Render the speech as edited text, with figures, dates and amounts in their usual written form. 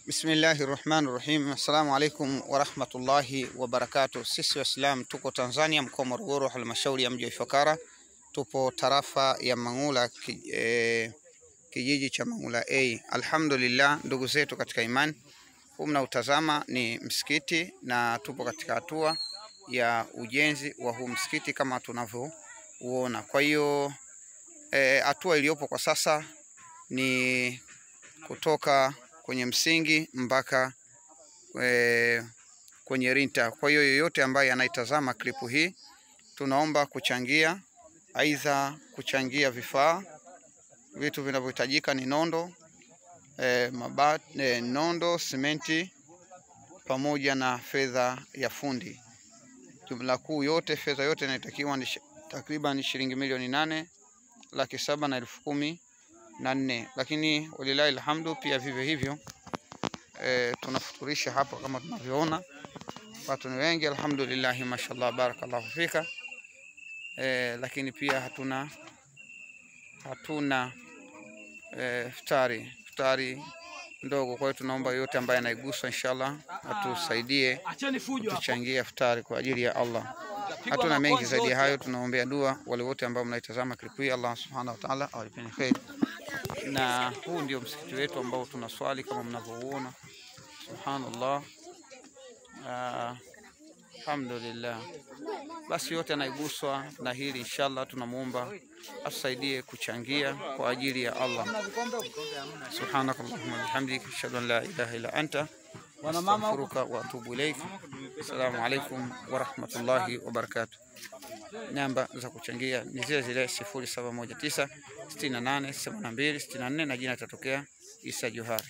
Bismillahirrahmanirrahim. Assalamu alaikum warahmatullahi wabarakatuh. Sisi Waislamu tuko Tanzania, mkoa Morogoro, halmashauri ya mji wa Ifakara. Tupo tarafa ya Mangula, kijiji cha Mangula A. Alhamdulillah, ndugu zetu katika imani, huu mnautazama ni msikiti na tupo katika hatua ya ujenzi wa huu msikiti kama tunavyouona. Kwa hiyo hatua iliyopo kwa sasa ni kutoka kwenye msingi mpaka kwenye rinta. Kwa hiyo yoyote ambaye anaitazama klipu hii, tunaomba kuchangia, aidha kuchangia vifaa, vitu vinavyohitajika ni nondo, nondo, simenti pamoja na fedha ya fundi. Jumla kuu yote, fedha yote inatakiwa ni takriban shilingi milioni 8,710,014. Lakini walilahi alhamdu, pia vivyo hivyo tunafuturisha hapa kama tunavyoona, watu ni wengi alhamdulillah, mashallah, barakallahu fika. Lakini pia hatuna iftari ndogo. Kwa hiyo tunaomba yote ambaye anaiguswa inshallah atusaidie kuchangia iftari kwa ajili ya Allah. Hatuna mengi zaidi ya hayo. Tunaombea dua wale wote ambao mnaitazama klipu hii, Allah subhanahu wa ta'ala awalipeni khair. Na huu ndio msikiti wetu ambao tunaswali kama mnavyoona. Subhanallah, alhamdulillah. Basi yote anaiguswa na hili inshallah, tunamuomba atusaidie kuchangia kwa ajili ya Allah. Subhanakallahumma bihamdika, ashhadu an la ilaha illa anta, astaghfiruka wa atubu ilaik. Assalamu alaikum wa rahmatullahi wa barakatuh. Namba za kuchangia ni zile 0719 68 82 64 na jina litatokea Isa Johari.